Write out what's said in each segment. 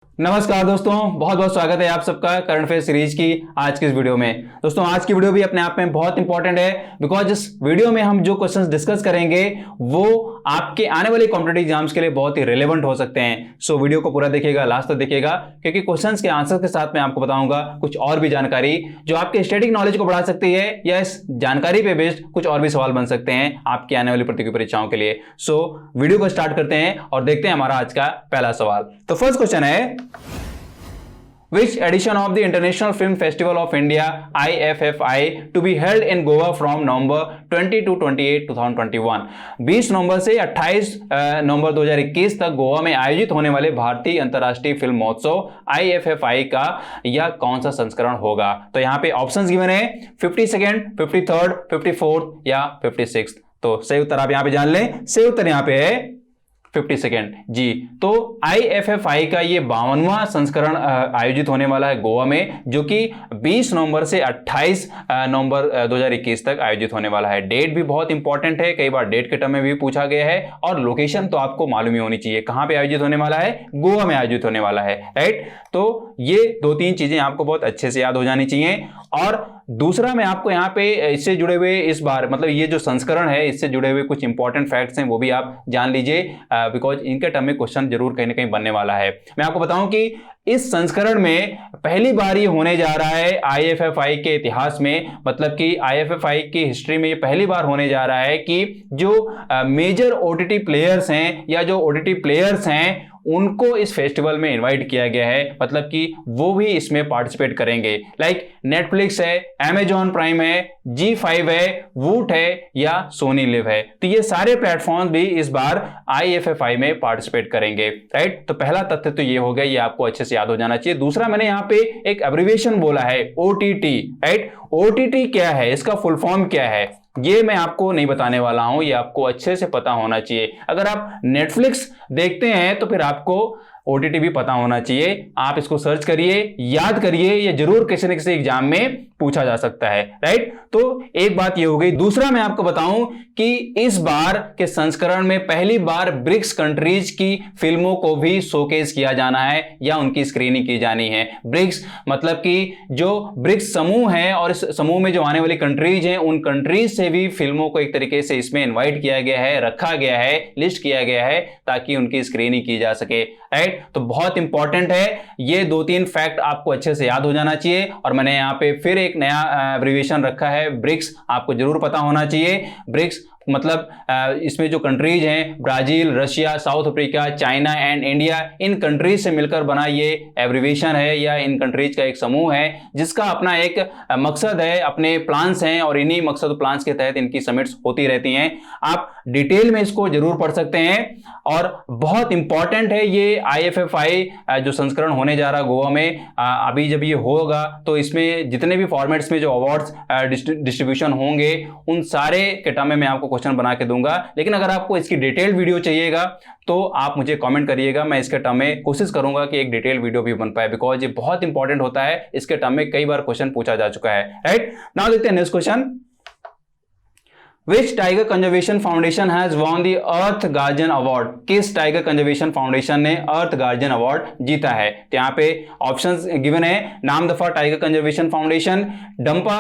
नमस्कार दोस्तों, बहुत बहुत स्वागत है आप सबका करंट अफेयर सीरीज की आज की इस वीडियो में। दोस्तों आज की वीडियो भी अपने आप में बहुत इंपॉर्टेंट है बिकॉज इस वीडियो में हम जो क्वेश्चंस डिस्कस करेंगे वो आपके आने वाले कॉम्पिटिटिव एग्जाम्स के लिए बहुत ही रिलेवेंट हो सकते हैं। सो वीडियो को पूरा देखिएगा, लास्ट तक देखिएगा, क्योंकि क्वेश्चंस के आंसर के साथ मैं आपको बताऊंगा कुछ और भी जानकारी जो आपके स्टैटिक नॉलेज को बढ़ा सकती है या इस जानकारी पे बेस्ड कुछ और भी सवाल बन सकते हैं आपकी आने वाली प्रतियोगी परीक्षाओं के लिए। सो वीडियो को स्टार्ट करते हैं और देखते हैं हमारा आज का पहला सवाल। तो फर्स्ट क्वेश्चन है, Which edition of the International Film Festival of India IFFI to be held in Goa from November 20 to 28 2021? 20 नवंबर से 28 नवंबर 2021 तक गोवा में आयोजित होने वाले भारतीय अंतर्राष्ट्रीय फिल्म महोत्सव IFFI का यह कौन सा संस्करण होगा? तो यहाँ पे ऑप्शंस गिवन है 52nd, 53rd, 54th या 56th। तो सही उत्तर आप यहाँ पे जान लें, सही उत्तर यहाँ पे है 52nd जी। तो IFFI का ये 52वां संस्करण आयोजित होने वाला है गोवा में, जो कि 20 नवंबर से 28 नवंबर 2021 तक आयोजित होने वाला है। डेट भी बहुत इंपॉर्टेंट है, कई बार डेट के टर्म में भी पूछा गया है, और लोकेशन तो आपको मालूम ही होनी चाहिए कहां पे आयोजित होने वाला है, गोवा में आयोजित होने वाला है, राइट। तो ये दो तीन चीजें आपको बहुत अच्छे से याद हो जानी चाहिए। और दूसरा मैं आपको यहाँ पे इससे जुड़े हुए इस बार मतलब ये जो संस्करण है इससे जुड़े हुए कुछ इंपॉर्टेंट फैक्ट्स हैं वो भी आप जान लीजिए, बिकॉज इनके टर्म में क्वेश्चन जरूर कहीं ना कहीं बनने वाला है। मैं आपको बताऊं कि इस संस्करण में पहली बार ये होने जा रहा है IFFI के इतिहास में, मतलब कि IFFI की हिस्ट्री में ये पहली बार होने जा रहा है कि जो मेजर OTT प्लेयर्स हैं या जो OTT प्लेयर्स हैं उनको इस फेस्टिवल में इनवाइट किया गया है, मतलब कि वो भी इसमें पार्टिसिपेट करेंगे। लाइक नेटफ्लिक्स है, Amazon प्राइम है, G5 है, वूट है या सोनी लिव है। तो ये सारे प्लेटफॉर्म भी इस बार IFFI में पार्टिसिपेट करेंगे, राइट। तो पहला तथ्य तो ये हो गया, ये आपको अच्छे से याद हो जाना चाहिए। दूसरा मैंने यहाँ पे एक एब्रिविएशन बोला है OTT, राइट। OTT क्या है, इसका फुल फॉर्म क्या है, ये मैं आपको नहीं बताने वाला हूं, ये आपको अच्छे से पता होना चाहिए। अगर आप नेटफ्लिक्स देखते हैं तो फिर आपको OTT भी पता होना चाहिए। आप इसको सर्च करिए, याद करिए, ये जरूर किसी न किसी एग्जाम में पूछा जा सकता है, राइट। तो एक बात ये हो गई। दूसरा मैं आपको बताऊं कि इस बार के संस्करण में पहली बार ब्रिक्स कंट्रीज की फिल्मों को भी शोकेस किया जाना है या उनकी स्क्रीनिंग की जानी है। ब्रिक्स मतलब कि जो ब्रिक्स समूह है और इस समूह में जो आने वाली कंट्रीज हैं उन कंट्रीज से भी फिल्मों को एक तरीके से इसमें इन्वाइट किया गया है, रखा गया है, लिस्ट किया गया है ताकि उनकी स्क्रीनिंग की जा सके, राइट। तो बहुत इंपॉर्टेंट है, ये दो तीन फैक्ट आपको अच्छे से याद हो जाना चाहिए। और मैंने यहाँ पे फिर एक नया एब्रिविएशन रखा है ब्रिक्स, आपको जरूर पता होना चाहिए। ब्रिक्स मतलब इसमें जो कंट्रीज हैं Brazil, Russia, south Africa, China and India, in countries से मिलकर बना ये एब्रिविएशन है या इन कंट्रीज का एक समूह है जिसका अपना एक मकसद है, अपने प्लान्स हैं और इन्हीं मकसद प्लान्स के तहत इनकी समिट्स होती रहती हैं। आप डिटेल में इसको जरूर पढ़ सकते हैं और बहुत इंपॉर्टेंट है ये IFFI जो संस्करण होने जा रहा गोवा में। अभी जब ये होगा तो इसमें जितने भी फॉर्मेट्स में जो अवार्ड्स डिस्ट्रीब्यूशन होंगे उन सारे के टर्म में मैं आपको क्वेश्चन बना के दूंगा। लेकिन अगर आपको इसकी डिटेल्ड वीडियो चाहिएगा तो आप मुझे कमेंट करिएगा, मैं इसके टर्म में कोशिश करूंगा कि एक डिटेल वीडियो भी बन पाए, बिकॉज ये बहुत इंपॉर्टेंट होता है। इसके टर्म में कई बार क्वेश्चन पूछा जा चुका है, राइट। नाउ देखते हैं next question. Which Tiger Conservation Foundation has won the Earth Guardian Award? किस टाइगर कंजर्वेशन फाउंडेशन ने अर्थ गार्जियन अवार्ड जीता है? तो यहाँ पे ऑप्शंस गिवन है, Namdapha tiger conservation foundation, Dampa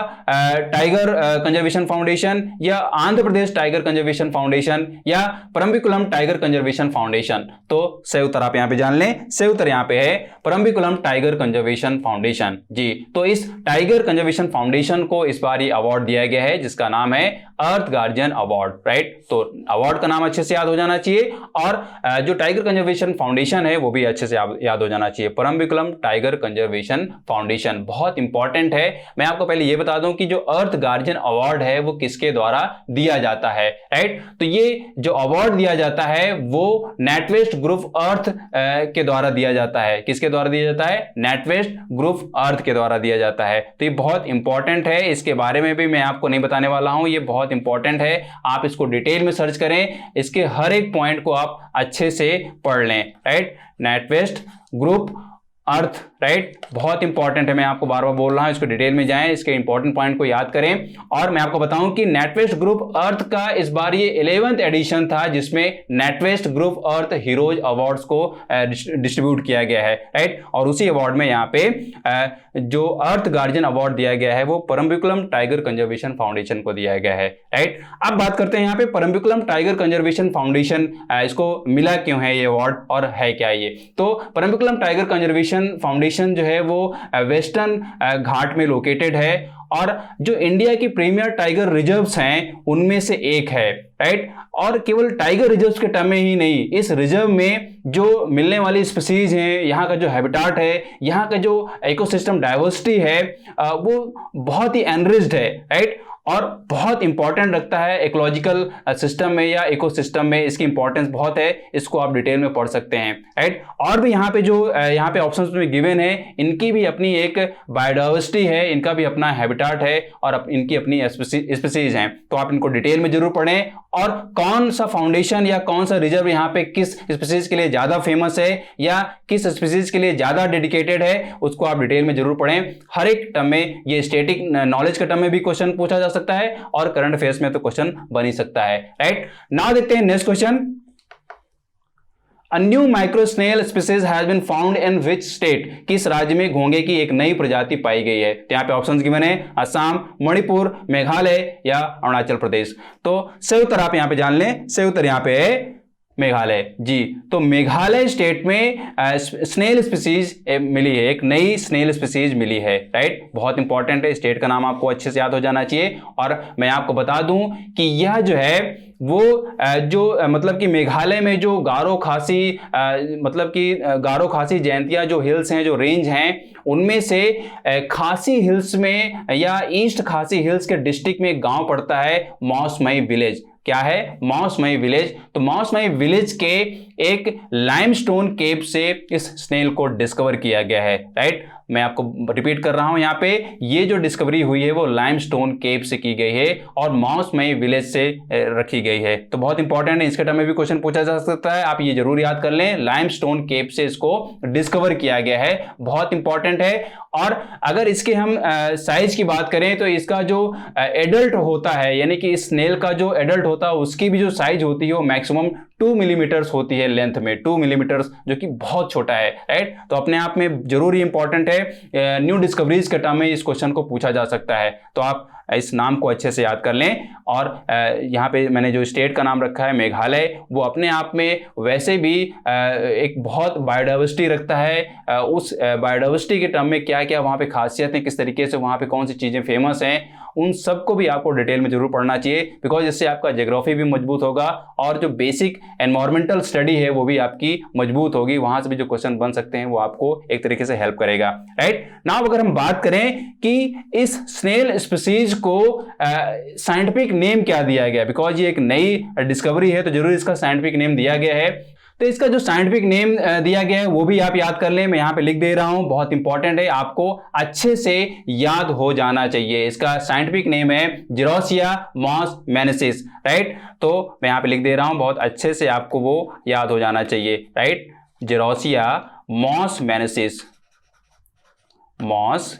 tiger conservation foundation या Andhra Pradesh tiger conservation foundation या परम्बिकुलम टाइगर कंजर्वेशन फाउंडेशन। तो सही उत्तर आप यहाँ पे जान लें, सही उत्तर यहाँ पे है परम्बिकुलम टाइगर कंजर्वेशन फाउंडेशन जी। तो इस टाइगर कंजर्वेशन फाउंडेशन को इस बार ये अवार्ड दिया गया है जिसका नाम है अर्थ गार्जियन अवार्ड, राइट। तो अवार्ड का नाम अच्छे से याद हो जाना चाहिए और जो टाइगर कंजर्वेशन फाउंडेशन है वो भी अच्छे से याद हो जाना चाहिए, परम्बिकुलम टाइगर कंजर्वेशन फाउंडेशन। बहुत इंपॉर्टेंट है। मैं आपको पहले ये बता दूं कि जो अर्थ गार्जियन अवार्ड है वो किसके द्वारा दिया जाता है, राइट। तो ये जो अवार्ड दिया जाता है वो नेटवेस्ट ग्रुप अर्थ के द्वारा दिया जाता है। किसके द्वारा दिया जाता है? नेटवेस्ट ग्रुप अर्थ के द्वारा दिया जाता है। तो ये बहुत इंपॉर्टेंट है, इसके बारे में भी मैं आपको नहीं बताने वाला हूं, ये बहुत इंपॉर्टेंट है। आप इसको डिटेल में सर्च करें, इसके हर एक पॉइंट को आप अच्छे से पढ़ लें, राइट। नेटवेस्ट ग्रुप अर्थ, राइट, बहुत इंपॉर्टेंट है, मैं आपको बार बार बोल रहा हूं, इसको डिटेल में जाएं, इसके इंपॉर्टेंट पॉइंट को याद करें। और मैं आपको बताऊं कि नेटवेस्ट ग्रुप अर्थ का इस बार ये 11th एडिशन था जिसमें नेटवेस्ट ग्रुप अर्थ हीरोज अवार्ड्स को डिस्ट्रीब्यूट किया गया है, राइट। और उसी अवार्ड में यहाँ पे जो अर्थ गार्जियन अवार्ड दिया गया है वो परम्बिकुलम टाइगर कंजर्वेशन फाउंडेशन को दिया गया है, राइट। अब बात करते हैं यहाँ पे परम्बिकुलम टाइगर कंजर्वेशन फाउंडेशन, इसको मिला क्यों है ये अवार्ड और है क्या ये। तो परम्बिकुलम टाइगर कंजर्वेशन फाउंडेशन जो है वो वेस्टर्न घाट में लोकेटेड है और जो इंडिया की प्रीमियर टाइगर रिजर्व्स हैं उनमें से एक है, राइट। और केवल टाइगर रिजर्व्स के टर्म में ही नहीं, इस रिजर्व में जो मिलने वाली स्पीसीज हैं, यहाँ का जो हैबिटाट है, यहाँ का जो इकोसिस्टम डाइवर्सिटी है वो बहुत ही एनरिच्ड है, राइट। और बहुत इंपॉर्टेंट रखता है इकोलॉजिकल सिस्टम में या इकोसिस्टम में, इसकी इंपॉर्टेंस बहुत है, इसको आप डिटेल में पढ़ सकते हैं, राइट। और भी यहाँ पे जो यहाँ पे ऑप्शंस में गिवन है, इनकी भी अपनी एक बायोडाइवर्सिटी है, इनका भी अपना हैबिटाट है और इनकी अपनी स्पीसीज हैं, तो आप इनको डिटेल में जरूर पढ़ें। और कौन सा फाउंडेशन या कौन सा रिजर्व यहाँ पे किस स्पीसीज के लिए ज्यादा फेमस है या किस स्पीसीज के लिए ज्यादा डेडिकेटेड है, उसको आप डिटेल में जरूर पढ़ें। हर एक टर्म में, ये स्टैटिक नॉलेज के टर्म में भी क्वेश्चन पूछा जा सकता है और करंट अफेयर्स में तो क्वेश्चन बन ही सकता है, राइट। नाउ देखते हैं next question. A new micro snail species has been found in which state? किस राज्य में घोंगे की एक नई प्रजाति पाई गई है। तो यहाँ पे ऑप्शंस गिवन है, असम, मणिपुर, मेघालय या अरुणाचल प्रदेश। तो सही उत्तर आप यहाँ पे जान लें, सही उत्तर यहाँ पे है मेघालय जी। तो मेघालय स्टेट में स्नेल स्पीसीज मिली है, एक नई स्नेल स्पीसीज मिली है, राइट। बहुत इंपॉर्टेंट है, स्टेट का नाम आपको अच्छे से याद हो जाना चाहिए। और मैं आपको बता दूं कि यह जो है वो जो मतलब कि मेघालय में जो गारो खासी मतलब कि गारो खासी जयंतिया जो हिल्स हैं, जो रेंज हैं, उनमें से खासी हिल्स में या ईस्ट खासी हिल्स के डिस्ट्रिक्ट में एक गांव पड़ता है मौसमई विलेज। क्या है? मौसमई विलेज। तो मौसमई विलेज के एक लाइमस्टोन केव से इस स्नेल को डिस्कवर किया गया है, राइट। मैं आपको रिपीट कर रहा हूं, यहां पे ये जो डिस्कवरी हुई है वो लाइमस्टोन केव से की गई है और मौसमई विलेज से रखी गई है। तो बहुत इंपॉर्टेंट है, इसके टर्म में भी क्वेश्चन पूछा जा सकता है, आप ये जरूर याद कर लें। लाइमस्टोन केव से इसको डिस्कवर किया गया है, बहुत इंपॉर्टेंट है। और अगर इसके हम साइज की बात करें तो इसका जो एडल्ट होता है, यानी कि इस स्नेल का जो एडल्ट होता है उसकी भी जो साइज होती है वो मैक्सिमम 2 मिलीमीटर्स होती है लेंथ में, 2 मिलीमीटर्स, जो कि बहुत छोटा है, राइट। तो अपने आप में जरूरी इंपॉर्टेंट है, न्यू डिस्कवरीज के टर्म में इस क्वेश्चन को पूछा जा सकता है, तो आप इस नाम को अच्छे से याद कर लें। और यहाँ पे मैंने जो स्टेट का नाम रखा है मेघालय, वो अपने आप में वैसे भी एक बहुत बायोडाइवर्सिटी रखता है। उस बायोडाइवर्सिटी के टर्म में क्या क्या वहाँ पे खासियतें, किस तरीके से वहाँ पे कौन सी चीज़ें फेमस हैं, उन सबको भी आपको डिटेल में जरूर पढ़ना चाहिए, बिकॉज इससे आपका ज्योग्राफी भी मजबूत होगा और जो बेसिक एनवायरमेंटल स्टडी है वो भी आपकी मजबूत होगी। वहां से भी जो क्वेश्चन बन सकते हैं वो आपको एक तरीके से हेल्प करेगा, राइट। नाउ अगर हम बात करें कि इस स्नेल स्पीसीज को साइंटिफिक नेम क्या दिया गया, बिकॉज ये एक नई डिस्कवरी है तो जरूर इसका साइंटिफिक नेम दिया गया है। तो इसका जो साइंटिफिक नेम दिया गया है वो भी आप याद कर लें, मैं यहां पे लिख दे रहा हूं, बहुत इंपॉर्टेंट है, आपको अच्छे से याद हो जाना चाहिए। इसका साइंटिफिक नेम है जीरोसिया मॉसमेनेसिस, राइट। तो मैं यहां पे लिख दे रहा हूं, बहुत अच्छे से आपको वो याद हो जाना चाहिए, राइट। जीरोसिया मॉसमेनेसिस, मॉसमेनेसिस,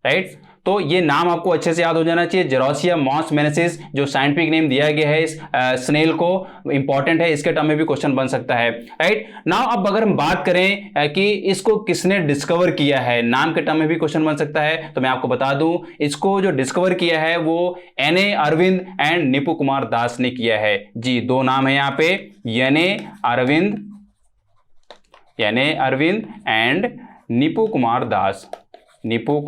राइट। तो ये नाम आपको अच्छे से याद हो जाना चाहिए, जीरोसिया मॉसमेनेसिस, जो साइंटिफिक नेम दिया गया है इस स्नेल को, इंपॉर्टेंट है, इसके टर्म में भी क्वेश्चन बन सकता है, राइट। नाउ अब अगर हम बात करें कि इसको किसने डिस्कवर किया है, नाम के टर्म में भी क्वेश्चन बन सकता है, तो मैं आपको बता दूं, इसको जो डिस्कवर किया है वो एन.ए. अरविंद एंड निपु कुमार दास ने किया है जी। दो नाम है यहाँ पे, N A. Arvind and Nipu Kumar Das, Nipu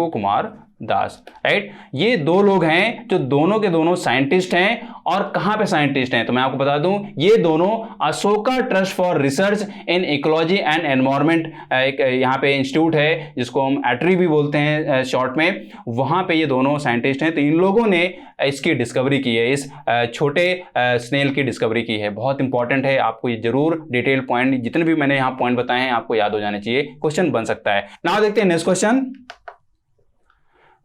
Kumar Das, right. ये दो लोग हैं जो दोनों के दोनों साइंटिस्ट हैं, और कहां पे साइंटिस्ट हैं तो मैं आपको बता दूं, ये दोनों Ashoka trust for research in ecology and environment, एक यहाँ पे इंस्टीट्यूट है जिसको हम एट्री भी बोलते हैं शॉर्ट में, वहां पे ये दोनों साइंटिस्ट हैं। तो इन लोगों ने इसकी डिस्कवरी की है, इस छोटे स्नेल की डिस्कवरी की है। बहुत इंपॉर्टेंट है, आपको ये जरूर डिटेल पॉइंट, जितने भी मैंने यहाँ पॉइंट बताए हैं आपको याद हो जाने चाहिए, क्वेश्चन बन सकता है। नाउ देखते हैं next question.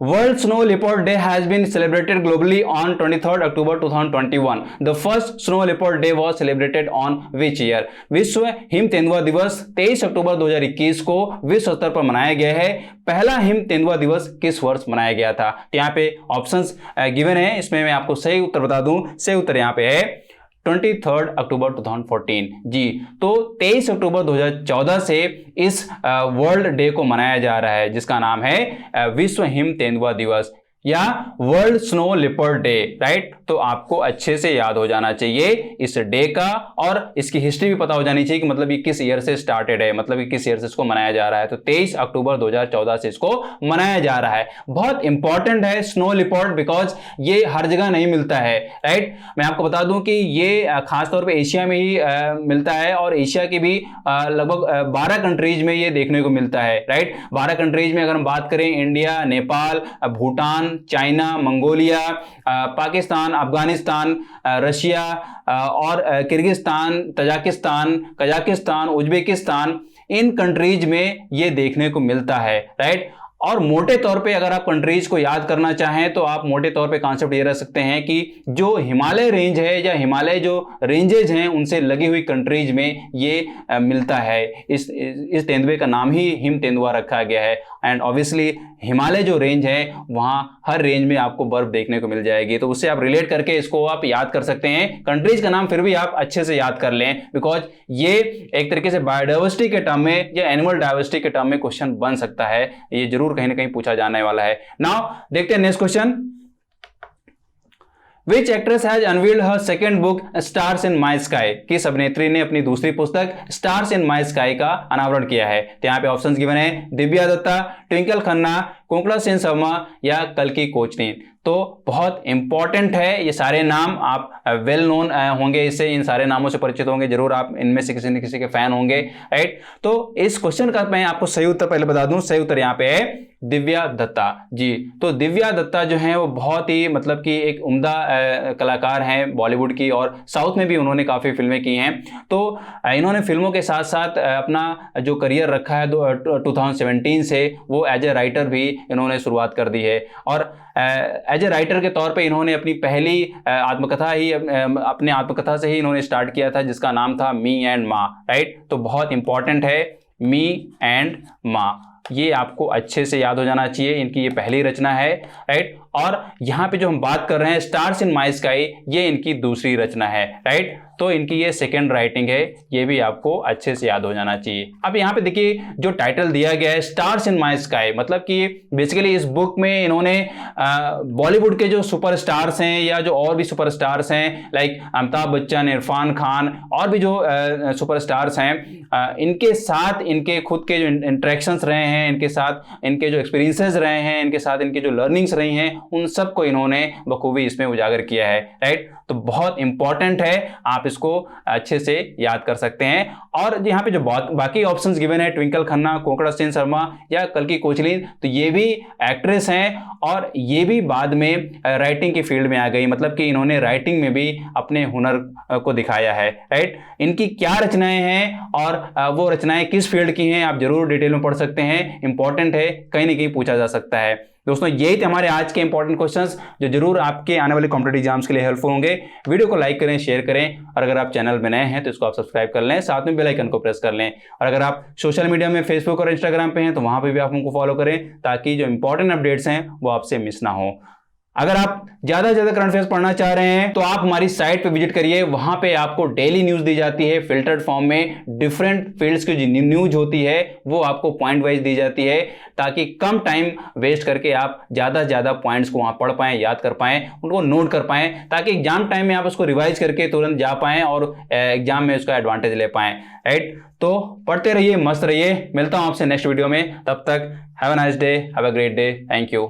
World Snow Leopard Day has been celebrated globally on 23rd October 2021. The first Snow Leopard Day was celebrated on which year? विश्व हिम तेंदुआ दिवस 23 अक्टूबर 2021 को विश्व स्तर पर मनाया गया है। पहला हिम तेंदुआ दिवस किस वर्ष मनाया गया था? यहाँ पे ऑप्शंस गिवन है, इसमें मैं आपको सही उत्तर बता दूं। सही उत्तर यहाँ पे है 23 अक्टूबर 2014 जी। तो 23 अक्टूबर 2014 से इस वर्ल्ड डे को मनाया जा रहा है, जिसका नाम है विश्व हिम तेंदुआ दिवस या world snow leopard day, right. तो आपको अच्छे से याद हो जाना चाहिए इस डे का, और इसकी हिस्ट्री भी पता हो जानी चाहिए कि मतलब ये किस ईयर से स्टार्टेड है, मतलब ये किस ईयर से इसको मनाया जा रहा है। तो 23 अक्टूबर 2014 से इसको मनाया जा रहा है। बहुत इंपॉर्टेंट है स्नो लिपर्ड, बिकॉज ये हर जगह नहीं मिलता है, राइट। मैं आपको बता दूं कि ये खासतौर पर एशिया में ही मिलता है, और एशिया की भी लगभग 12 कंट्रीज में ये देखने को मिलता है, राइट। 12 कंट्रीज में अगर हम बात करें, India, Nepal, Bhutan, China, Mongolia, Pakistan, Afghanistan, Russia और किर्गिस्तान, कजाकिस्तान, उज्बेकिस्तान, इन कंट्रीज में ये देखने को मिलता है, राइट। और मोटे तौर पे अगर आप कंट्रीज को याद करना चाहें तो आप मोटे तौर पे कॉन्सेप्ट ये रख सकते हैं कि जो हिमालय रेंज है या हिमालय जो रेंजेज हैं उनसे लगी हुई कंट्रीज में ये मिलता है। इस तेंदुए का नाम ही हिम तेंदुआ रखा गया है। एंड ऑब्वियसली हिमालय जो रेंज है वहां हर रेंज में आपको बर्फ देखने को मिल जाएगी, तो उससे आप रिलेट करके इसको आप याद कर सकते हैं। कंट्रीज का नाम फिर भी आप अच्छे से याद कर लें, बिकॉज ये एक तरीके से बायोडाइवर्सिटी के टर्म में या एनिमल डाइवर्सिटी के टर्म में क्वेश्चन बन सकता है। ये जरूर कहीं ना कहीं पूछा जाने वाला है। नाउ देखते हैं next question. Which actress has unveiled her second book Stars in My Sky? किस अभिनेत्री ने अपनी दूसरी पुस्तक Stars in My Sky का अनावरण किया है? तो यहाँ पे ऑप्शंस गिवन है, दिव्या दत्ता, ट्विंकल खन्ना, कोंकणा सेन शर्मा या कल्कि कोचलिन। तो बहुत इंपॉर्टेंट है, ये सारे नाम आप वेल नोन होंगे, इससे इन सारे नामों से परिचित होंगे, जरूर आप इनमें से किसी न किसी के फैन होंगे, राइट। तो इस क्वेश्चन का मैं आपको सही उत्तर पहले बता दूं, सही उत्तर यहाँ पे है दिव्या दत्ता जी। तो दिव्या दत्ता जो है वो बहुत ही मतलब कि एक उम्दा कलाकार हैं बॉलीवुड की, और साउथ में भी उन्होंने काफ़ी फिल्में की हैं। तो इन्होंने फिल्मों के साथ साथ अपना जो करियर रखा है 2017 से, वो एज ए राइटर भी इन्होंने शुरुआत कर दी है। और एज ए राइटर के तौर पे इन्होंने अपनी पहली आत्मकथा ही अपने आत्मकथा से ही इन्होंने स्टार्ट किया था, जिसका नाम था मी एंड माँ, राइट। तो बहुत इंपॉर्टेंट है मी एंड माँ, ये आपको अच्छे से याद हो जाना चाहिए। इनकी ये पहली रचना है, राइट। और यहाँ पे जो हम बात कर रहे हैं स्टार्स इन माई स्काई, ये इनकी दूसरी रचना है, राइट। तो इनकी ये सेकंड राइटिंग है, ये भी आपको अच्छे से याद हो जाना चाहिए। अब यहाँ पे देखिए जो टाइटल दिया गया है स्टार्स इन माई स्काई, मतलब कि बेसिकली इस बुक में इन्होंने बॉलीवुड के जो सुपरस्टार्स हैं या जो और भी सुपरस्टार्स हैं, लाइक अमिताभ बच्चन, इरफान खान और भी जो सुपरस्टार्स हैं, इनके साथ इनके खुद के जो इंटरेक्शंस रहे हैं, इनके साथ इनके जो एक्सपीरियंसेस रहे हैं, इनके साथ इनके जो लर्निंग्स रही हैं, उन सबको इन्होंने बखूबी इसमें उजागर किया है, राइट। तो बहुत इंपॉर्टेंट है, आप इसको अच्छे से याद कर सकते हैं। और यहाँ पे जो बाकी ऑप्शंस गिवन है, ट्विंकल खन्ना, कोंकणा सेन शर्मा या कल्कि कोचलिन, तो ये भी एक्ट्रेस हैं और ये भी बाद में राइटिंग की फील्ड में आ गई, मतलब कि इन्होंने राइटिंग में भी अपने हुनर को दिखाया है, राइट। इनकी क्या रचनाएं हैं और वो रचनाएं किस फील्ड की हैं, आप जरूर डिटेल में पढ़ सकते हैं। इंपॉर्टेंट है, कहीं ना कहीं पूछा जा सकता है। दोस्तों यही थे हमारे आज के इंपॉर्टेंट क्वेश्चंस, जो जरूर आपके आने वाले कॉम्पिटिटिव एग्जाम्स के लिए हेल्पफुल होंगे। वीडियो को लाइक करें, शेयर करें, और अगर आप चैनल में नए हैं तो इसको आप सब्सक्राइब कर लें, साथ में बेल आइकन को प्रेस कर लें। और अगर आप सोशल मीडिया में फेसबुक और इंस्टाग्राम पे हैं तो वहां पर भी आप हमको फॉलो करें, ताकि जो इंपॉर्टेंट अपडेट्स हैं वो आपसे मिस ना हो। अगर आप ज्यादा से ज्यादा करंट अफेयर्स पढ़ना चाह रहे हैं तो आप हमारी साइट पे विजिट करिए, वहां पे आपको डेली न्यूज दी जाती है फिल्टर्ड फॉर्म में। डिफरेंट फील्ड्स की जो न्यूज होती है वो आपको पॉइंट वाइज दी जाती है, ताकि कम टाइम वेस्ट करके आप ज्यादा से ज्यादा पॉइंट्स को वहां पढ़ पाएं, याद कर पाएं, उनको नोट कर पाएं, ताकि एग्जाम टाइम में आप उसको रिवाइज करके तुरंत जा पाएं और एग्जाम में उसका एडवांटेज ले पाएं, राइट। तो पढ़ते रहिए, मस्त रहिए। मिलता हूं आपसे नेक्स्ट वीडियो में, तब तक have a nice day, have a great day, thank you.